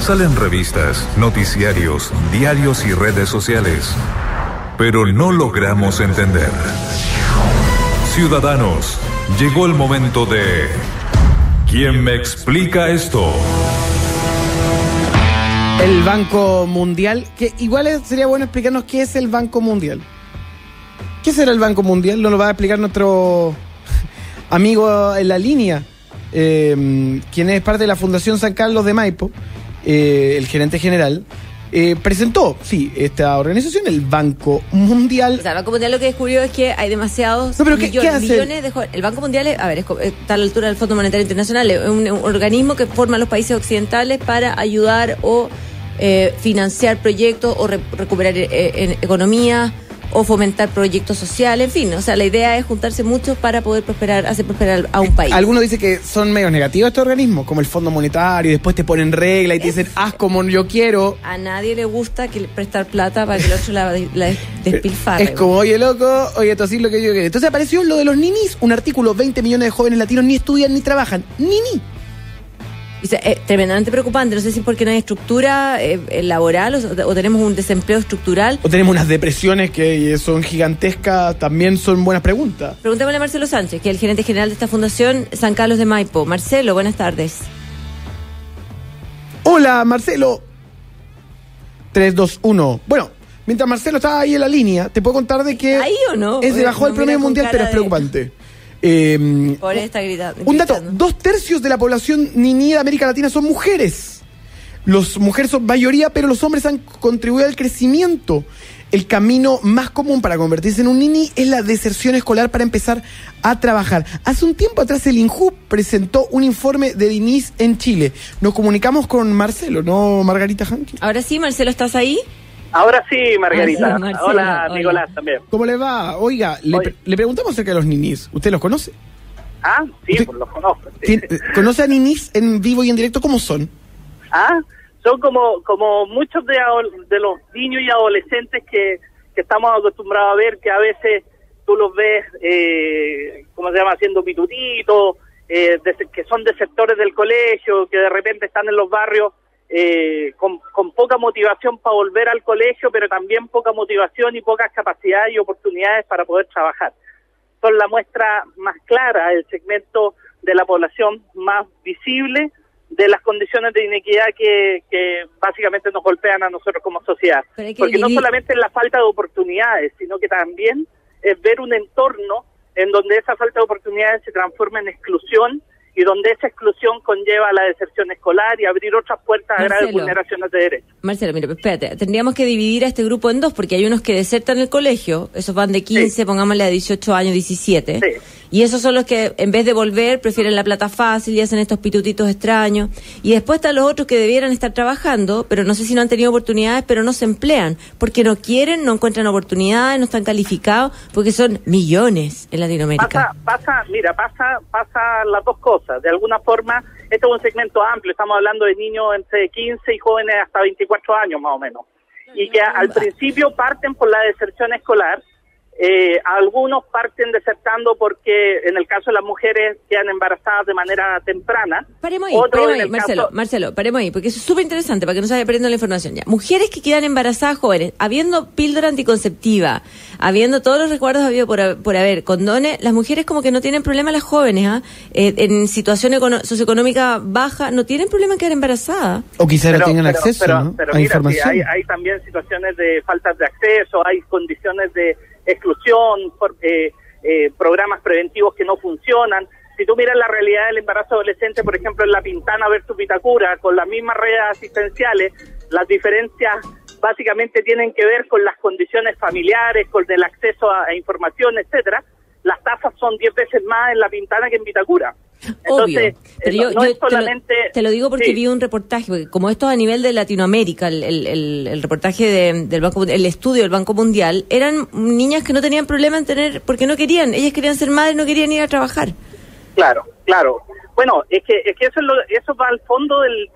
Salen revistas, noticiarios, diarios y redes sociales. Pero no logramos entender. Ciudadanos, llegó el momento de... ¿Quién me explica esto? El Banco Mundial, que igual sería bueno explicarnos qué es el Banco Mundial. ¿Qué será el Banco Mundial? Nos lo va a explicar nuestro amigo en la línea, quien es parte de la Fundación San Carlos de Maipo, el gerente general. Presentó, sí, esta organización, el Banco Mundial. O sea, el Banco Mundial lo que descubrió es que hay demasiados millones de jóvenes. El Banco Mundial, está a la altura del Fondo Monetario Internacional, es un organismo que forma los países occidentales para ayudar o financiar proyectos o recuperar economía o fomentar proyectos sociales, en fin, o sea, la idea es juntarse muchos para poder hacer prosperar a un país. Algunos dicen que son medios negativos estos organismos, como el Fondo Monetario, y después te ponen reglas y te dicen, haz como yo quiero. A nadie le gusta prestar plata para que el otro la despilfarre. Es como, oye loco, oye, esto sí es lo que yo quiero. Entonces apareció lo de los ninis, un artículo, 20 millones de jóvenes latinos ni estudian ni trabajan, ni. Tremendamente preocupante, no sé si es porque no hay estructura laboral o tenemos un desempleo estructural. O tenemos unas depresiones que son gigantescas, también son buenas preguntas. Preguntémosle a Marcelo Sánchez, que es el gerente general de esta Fundación San Carlos de Maipo. Marcelo, buenas tardes. Hola, Marcelo. 3, 2, 1. Bueno, mientras Marcelo estaba ahí en la línea, te puedo contar de que... ¿Ahí o no? Se bajó el promedio mundial, pero es preocupante. Por esta gritando. Un dato, 2/3 de la población niní de América Latina son mujeres. Las mujeres son mayoría, pero los hombres han contribuido al crecimiento. El camino más común para convertirse en un niní es la deserción escolar para empezar a trabajar. Hace un tiempo atrás el INJU presentó un informe de ninis en Chile. Nos comunicamos con Marcelo, ¿no, Margarita Hanke? Ahora sí, Marcelo, ¿estás ahí? Ahora sí, Margarita. Marcelo, hola, Nicolás, también. ¿Cómo le va? Oiga, le preguntamos acerca de los ninis. ¿Usted los conoce? Ah, sí, pues los conozco. Sí. ¿Conoce a ninis en vivo y en directo? ¿Cómo son? Son como muchos de los niños y adolescentes que estamos acostumbrados a ver, que a veces tú los ves, haciendo pitutitos, que son desertores del colegio, que de repente están en los barrios con poca motivación para volver al colegio, pero también poca motivación y pocas capacidades y oportunidades para poder trabajar. Son la muestra más clara, el segmento de la población más visible de las condiciones de inequidad que básicamente nos golpean a nosotros como sociedad. Porque no solamente es la falta de oportunidades, sino que también es ver un entorno en donde esa falta de oportunidades se transforma en exclusión, y donde esa exclusión conlleva la deserción escolar y abrir otras puertas a graves vulneraciones de derechos. Marcelo, mira, espérate, tendríamos que dividir a este grupo en dos, porque hay unos que desertan el colegio, esos van de 15, pongámosle a 18 años, 17, y esos son los que en vez de volver prefieren la plata fácil y hacen estos pitutitos extraños, y después están los otros que debieran estar trabajando, pero no sé si no han tenido oportunidades, pero no se emplean, porque no quieren, no encuentran oportunidades, no están calificados, porque son millones en Latinoamérica. Pasa las dos cosas. De alguna forma, este es un segmento amplio, estamos hablando de niños entre 15 y jóvenes hasta 24 años más o menos, y que al principio parten por la deserción escolar. Algunos parten desertando porque en el caso de las mujeres quedan embarazadas de manera temprana. Paremos ahí, Marcelo, paremos ahí, porque eso es súper interesante para que no se vaya perdiendo la información. Ya, mujeres que quedan embarazadas jóvenes, habiendo píldora anticonceptiva, habiendo todos los recuerdos habido por haber, condones, las mujeres como que no tienen problema, las jóvenes, en situación socioeconómica baja, no tienen problema en quedar embarazadas. O quizás no tengan acceso, ¿no? Pero mira, sí, hay también situaciones de falta de acceso, hay condiciones de exclusión, programas preventivos que no funcionan. Si tú miras la realidad del embarazo adolescente, por ejemplo, en La Pintana versus Vitacura, con las mismas redes asistenciales, las diferencias básicamente tienen que ver con las condiciones familiares, con el acceso a información, etcétera. Las tasas son 10 veces más en La Pintana que en Vitacura. Entonces, pero yo es solamente... Te lo digo porque vi un reportaje, porque como esto a nivel de Latinoamérica, el reportaje del Banco, el estudio del Banco Mundial, eran niñas que no tenían problema en tener, porque no querían, ellas querían ser madres, no querían ir a trabajar. Claro. Bueno, es que eso va al fondo del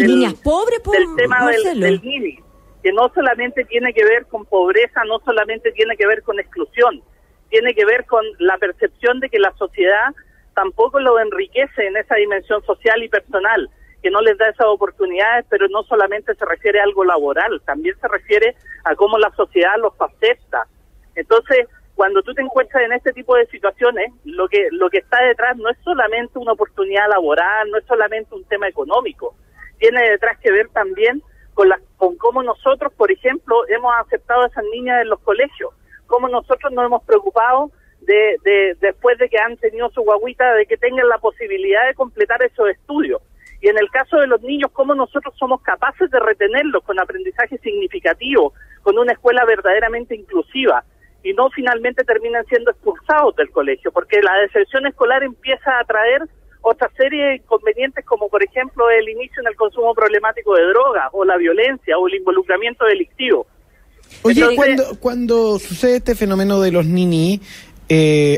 niñas pobres, del tema del niño, que no solamente tiene que ver con pobreza, no solamente tiene que ver con exclusión, tiene que ver con la percepción de que la sociedad tampoco lo enriquece en esa dimensión social y personal, que no les da esas oportunidades, pero no solamente se refiere a algo laboral, también se refiere a cómo la sociedad los acepta. Entonces, cuando tú te encuentras en este tipo de situaciones, lo que está detrás no es solamente una oportunidad laboral, no es solamente un tema económico, tiene detrás que ver también con cómo nosotros, por ejemplo, hemos aceptado a esas niñas en los colegios, cómo nosotros nos hemos preocupado después de que han tenido su guagüita, de que tengan la posibilidad de completar esos estudios. Y en el caso de los niños, cómo nosotros somos capaces de retenerlos con aprendizaje significativo, con una escuela verdaderamente inclusiva, y no finalmente terminan siendo expulsados del colegio, porque la deserción escolar empieza a traer otra serie de inconvenientes, como por ejemplo el inicio en el consumo problemático de drogas, o la violencia, o el involucramiento delictivo. Oye, Entonces, cuando sucede este fenómeno de los ninis,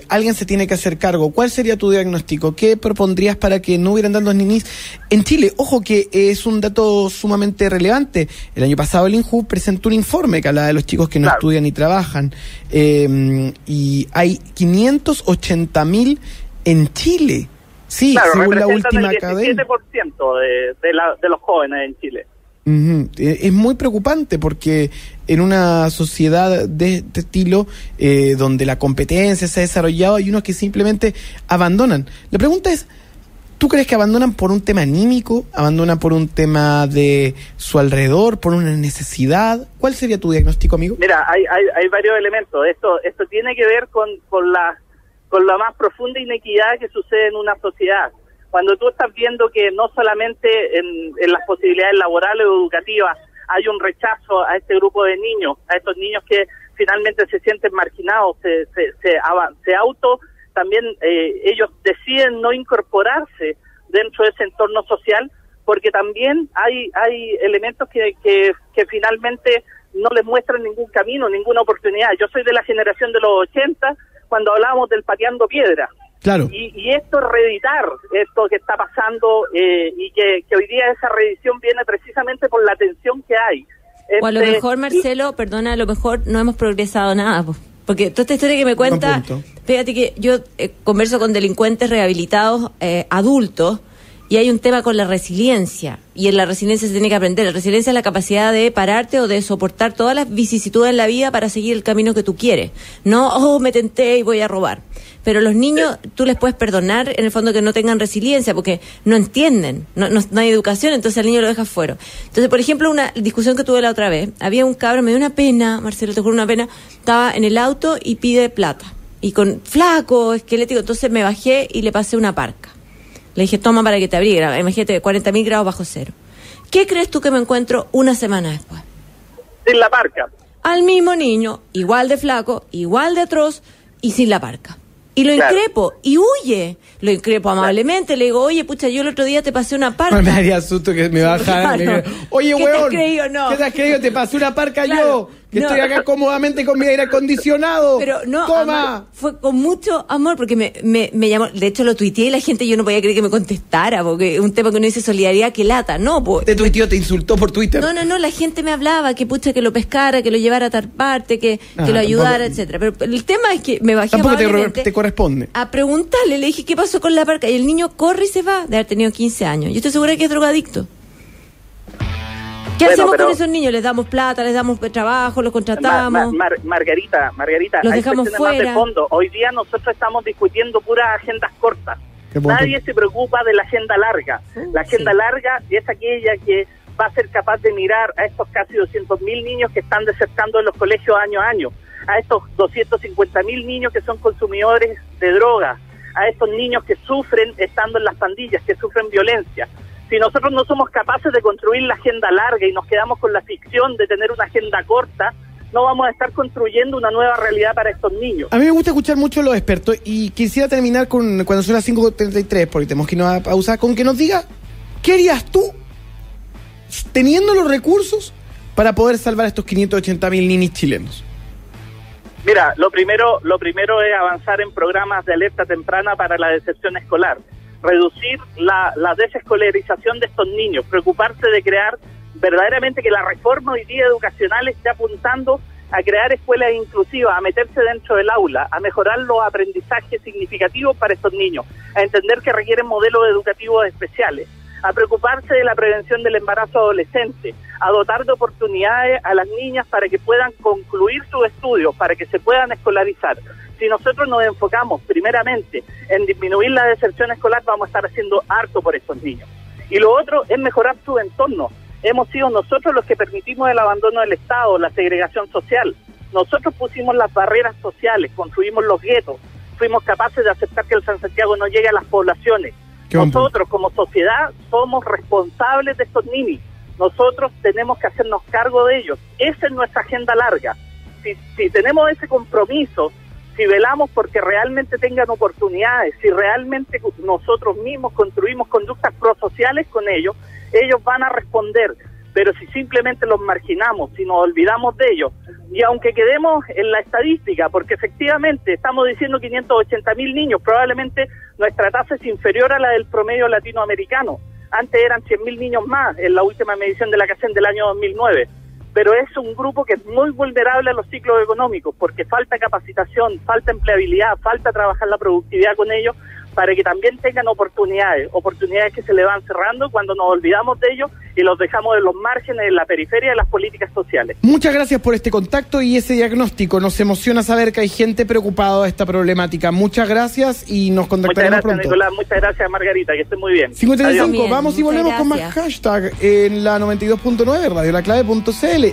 alguien se tiene que hacer cargo. ¿Cuál sería tu diagnóstico? ¿Qué propondrías para que no hubieran tantos ninis en Chile? Ojo que es un dato sumamente relevante. El año pasado el INJU presentó un informe que hablaba de los chicos que no estudian ni trabajan. Y hay 580.000 en Chile. Sí, según la última academia. El 17% de los jóvenes en Chile. Es muy preocupante porque en una sociedad de este estilo, donde la competencia se ha desarrollado, hay unos que simplemente abandonan. La pregunta es, ¿tú crees que abandonan por un tema anímico? ¿Abandonan por un tema de su alrededor, por una necesidad? ¿Cuál sería tu diagnóstico, amigo? Mira, hay varios elementos. Esto tiene que ver con la más profunda inequidad que sucede en una sociedad. Cuando tú estás viendo que no solamente en las posibilidades laborales o educativas hay un rechazo a este grupo de niños, a estos niños que finalmente se sienten marginados, también ellos deciden no incorporarse dentro de ese entorno social, porque también hay elementos que finalmente no les muestran ningún camino, ninguna oportunidad. Yo soy de la generación de los 80, cuando hablábamos del pateando piedra. Claro. Y esto es reeditar esto que está pasando, y que hoy día esa reedición viene precisamente por la tensión que hay. O a lo mejor, Marcelo, perdona, a lo mejor no hemos progresado nada, porque toda esta historia que me cuenta, fíjate que yo converso con delincuentes rehabilitados adultos, y hay un tema con la resiliencia, y en la resiliencia se tiene que aprender. La resiliencia es la capacidad de pararte o de soportar todas las vicisitudes en la vida para seguir el camino que tú quieres. No, me tenté y voy a robar. Pero los niños, tú les puedes perdonar, en el fondo, que no tengan resiliencia, porque no entienden, no hay educación, entonces al niño lo dejas fuera. Entonces, por ejemplo, una discusión que tuve la otra vez, había un cabro, me dio una pena, Marcelo, te juro, una pena, estaba en el auto y pide plata, y con flaco, esquelético, entonces me bajé y le pasé una parca. Le dije, toma para que te abrigue, imagínate, 40.000 grados bajo cero. ¿Qué crees tú que me encuentro una semana después? Sin la parca. Al mismo niño, igual de flaco, igual de atroz, y sin la parca. Y lo increpo, y huye. Lo increpo amablemente, le digo, oye, pucha, yo el otro día te pasé una parca. Me daría susto que me bajaran. Claro. Oye, ¿Qué weón, te has creído? No. ¿Qué te has creído? Te pasé una parca Claro. yo, que estoy acá cómodamente con mi aire acondicionado. Pero no, ¡toma! Amor, fue con mucho amor, porque me llamó, de hecho lo tuiteé y la gente, yo no podía creer que me contestara, porque es un tema que uno dice solidaridad, que lata, no, pues. Te tuiteó, te insultó por Twitter. No, la gente me hablaba, que pucha, que lo pescara, que lo llevara a tal parte, que lo ayudara, etcétera. Pero el tema es que me bajé tampoco amablemente te corresponde. a preguntarle, le dije, ¿qué pasó con la parca? Y el niño corre y se va, de haber tenido 15 años. Yo estoy segura que es drogadicto. ¿Qué hacemos con esos niños? ¿Les damos plata, les damos trabajo, los contratamos? Margarita, los hay dejamos cuestiones fuera. más de fondo. Hoy día nosotros estamos discutiendo puras agendas cortas. Nadie se preocupa de la agenda larga. La agenda larga es aquella que va a ser capaz de mirar a estos casi 200.000 niños que están desertando de los colegios año a año, a estos 250.000 niños que son consumidores de drogas, a estos niños que sufren estando en las pandillas, que sufren violencia. Si nosotros no somos capaces de construir la agenda larga y nos quedamos con la ficción de tener una agenda corta, no vamos a estar construyendo una nueva realidad para estos niños. A mí me gusta escuchar mucho a los expertos y quisiera terminar con, cuando son las 5:33, porque tenemos que irnos a pausa, con que nos diga, ¿qué harías tú teniendo los recursos para poder salvar a estos 580.000 ninis chilenos? Mira, lo primero es avanzar en programas de alerta temprana para la deserción escolar, reducir la desescolarización de estos niños, preocuparse de crear verdaderamente, que la reforma hoy día educacional esté apuntando a crear escuelas inclusivas, a meterse dentro del aula, a mejorar los aprendizajes significativos para estos niños, a entender que requieren modelos educativos especiales, a preocuparse de la prevención del embarazo adolescente, a dotar de oportunidades a las niñas para que puedan concluir sus estudios, para que se puedan escolarizar. Si nosotros nos enfocamos primeramente en disminuir la deserción escolar, vamos a estar haciendo harto por estos niños. Y lo otro es mejorar su entorno. Hemos sido nosotros los que permitimos el abandono del Estado, la segregación social. Nosotros pusimos las barreras sociales, construimos los guetos, fuimos capaces de aceptar que el San Santiago no llegue a las poblaciones. Nosotros como sociedad somos responsables de estos ninis. Nosotros tenemos que hacernos cargo de ellos. Esa es nuestra agenda larga. Si tenemos ese compromiso, si velamos porque realmente tengan oportunidades, si realmente nosotros mismos construimos conductas prosociales con ellos, ellos van a responder. Pero si simplemente los marginamos, si nos olvidamos de ellos, y aunque quedemos en la estadística, porque efectivamente estamos diciendo 580.000 niños, probablemente nuestra tasa es inferior a la del promedio latinoamericano. Antes eran 100.000 niños más en la última medición de la CACEN del año 2009. Pero es un grupo que es muy vulnerable a los ciclos económicos, porque falta capacitación, falta empleabilidad, falta trabajar la productividad con ellos, para que también tengan oportunidades que se le van cerrando cuando nos olvidamos de ellos y los dejamos en los márgenes, en la periferia de las políticas sociales. Muchas gracias por este contacto y ese diagnóstico. Nos emociona saber que hay gente preocupada de esta problemática. Muchas gracias y nos contactaremos pronto. Nicolás, muchas gracias, Margarita, que esté muy bien. 55, bien, vamos y volvemos con más hashtag en la 92.9, radiolaclave.cl.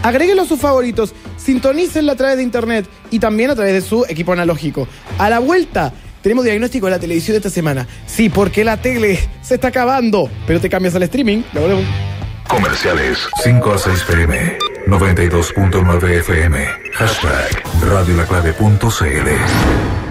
Agréguenlo a sus favoritos, sintonícenla a través de internet y también a través de su equipo analógico. A la vuelta, tenemos diagnóstico de la televisión de esta semana. Sí, porque la tele se está acabando, pero te cambias al streaming. Ya volvemos. Comerciales 5 a 6 pm 92.9 FM #radiolaclave.cl